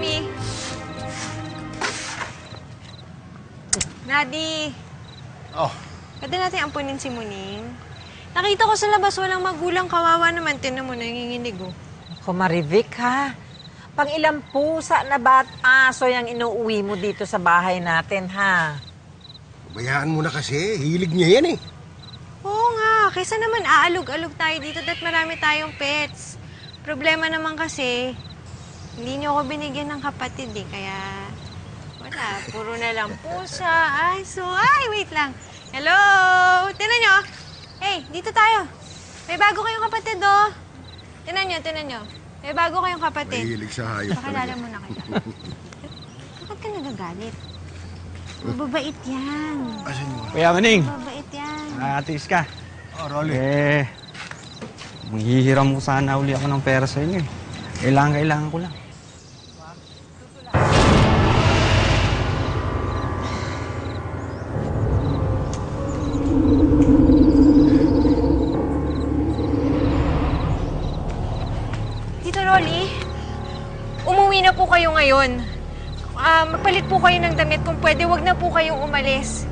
Mami. Daddy. Oh. Pwede natin ampunin si Muning? Nakita ko sa labas walang magulang, kawawa naman. Tinan mo, nanginginig oh. Ako, Marivic, ha? Pang ilang pusa na ba at aso yung inuuwi mo dito sa bahay natin, ha? Bayaan mo na kasi. Hilig niya yan eh. Oo nga, kaysa naman aalog-alog tayo dito at marami tayong pets. Problema naman kasi, hindi niyo ako binigyan ng kapatid eh, kaya wala, puro na lang pusa, aso. Ay, wait lang. Hello! Tinan nyo! Hey, dito tayo. May bago kayong kapatid, oh. Tinan nyo. May bago kayong kapatid. Mahilig sa hayop. Pakilala mo na kita. Bakit ka nagagalit? Mababait yan. Asan mo? Kuya Maning, Mababait yan. atis ka. Oh, Rolly. Manghihiram mo sana uli ako ng pera sa inyo eh. Kailangan ko lang. Tito Rolly, umuwi na po kayo ngayon. Magpalit po kayo ng damit. Kung pwede, wag na po kayong umalis.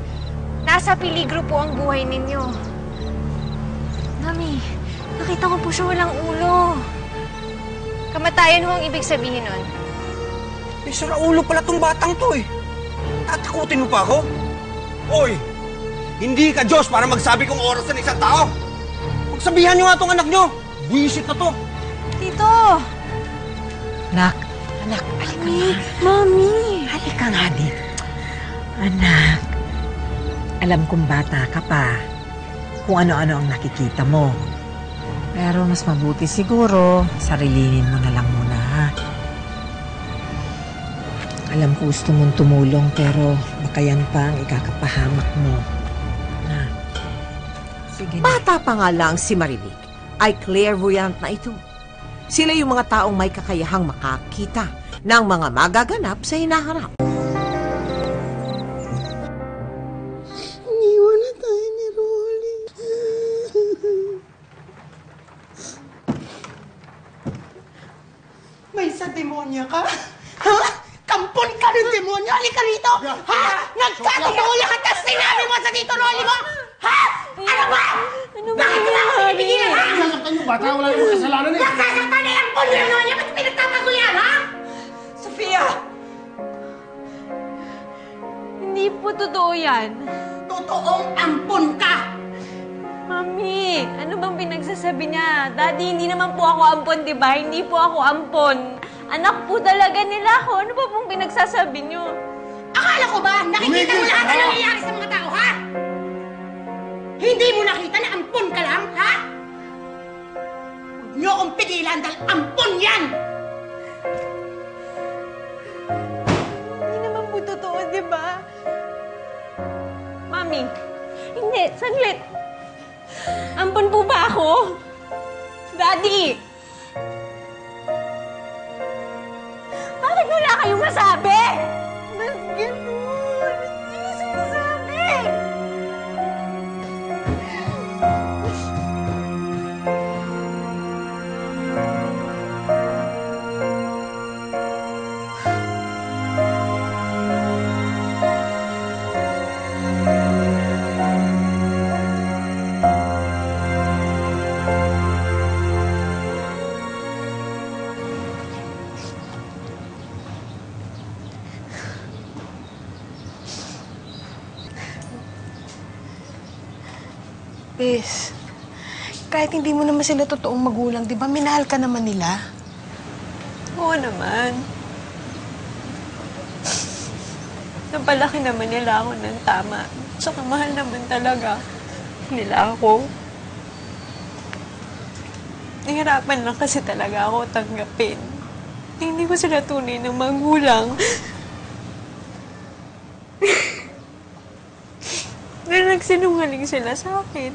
Nasa peligro po ang buhay ninyo. Mami, nakita ko po siya walang ulo. Kamatayan ho ang ibig sabihin nun. Eh, sira ulo pala tong batang to eh. Tatakutin mo pa ako? Oy, hindi ka Diyos para magsabi kong oras ng isang tao. Magsabihan niyo nga tong anak niyo. Buisit na to. Tito! Anak, halika nga. Mami! Halika nga dito. Anak, alam kong bata ka pa. Kung ano-ano ang nakikita mo. Pero mas mabuti siguro, sarilinin mo na lang muna, ha? Alam ko gusto mong tumulong, pero baka yan pa ang ikakapahamak mo. Na. Sige na. Bata pa nga lang si Marivic ay clairvoyant na ito. Sila yung mga taong may kakayahang makakita ng mga magaganap sa hinaharap. Iniwan na tayo ni Rolly. May sa demonya ka? Ha? Kampon ka ng demonyo? Halika rito! Ha? Nagkatotoo yan at sinabi mo sa Tito Rolly mo? Ha? Ano ba? Bakit mo ako pinipigilan, ha? Nasaktan yung bata, wala namang kasalanan eh. Nasasaktan na yung pulyo niya! Ba't pinagtatago yan, ha? Sophia! Hindi po totoo yan. Totoong ampon ka! Mami, ano bang pinagsasabi niya? Daddy, hindi naman po ako ampon, di ba? Hindi po ako ampon. Anak po talaga nila ako. Ano ba pong pinagsasabi niyo? Akala ko ba nakikita mo lahat ang nangyayari sa mga tao, ha? Hindi mo nakita na ampon ka lang, ha? Huwag niyo akong pigilan dahil ampon yan! Hindi naman po totoo, di ba? Mami, hindi. Saglit. Ampon po ba ako? Daddy! Bakit wala kayong masabi? Bakit mo? Hindi ko sinasabi. Bes, kahit hindi mo naman sila totoong magulang, di ba minahal ka naman nila? Oo naman. Napalaki naman nila ako ng tama. Tsaka mahal naman talaga nila ako. Nahirapan lang kasi talaga ako tanggapin. Hindi ko sila tunay ng magulang. Pero nagsinungaling sila sa akin.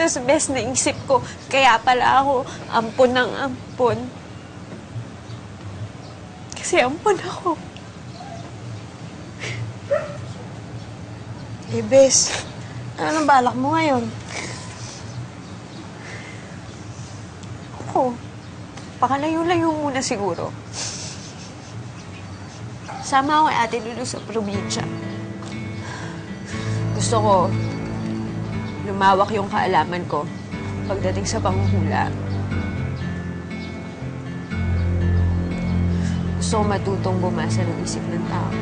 Tapos best na isip ko, kaya pala ako ampon ng ampon. Kasi ampon ako. Eh, Bes, anong balak mo ngayon? Ako, pakalayo-layo muna siguro. Sama ako kay Ate Lulu sa probinsya. Gusto ko lumawak yung kaalaman ko pagdating sa panghuhula. Gusto ko matutong bumasa ng isip ng tao.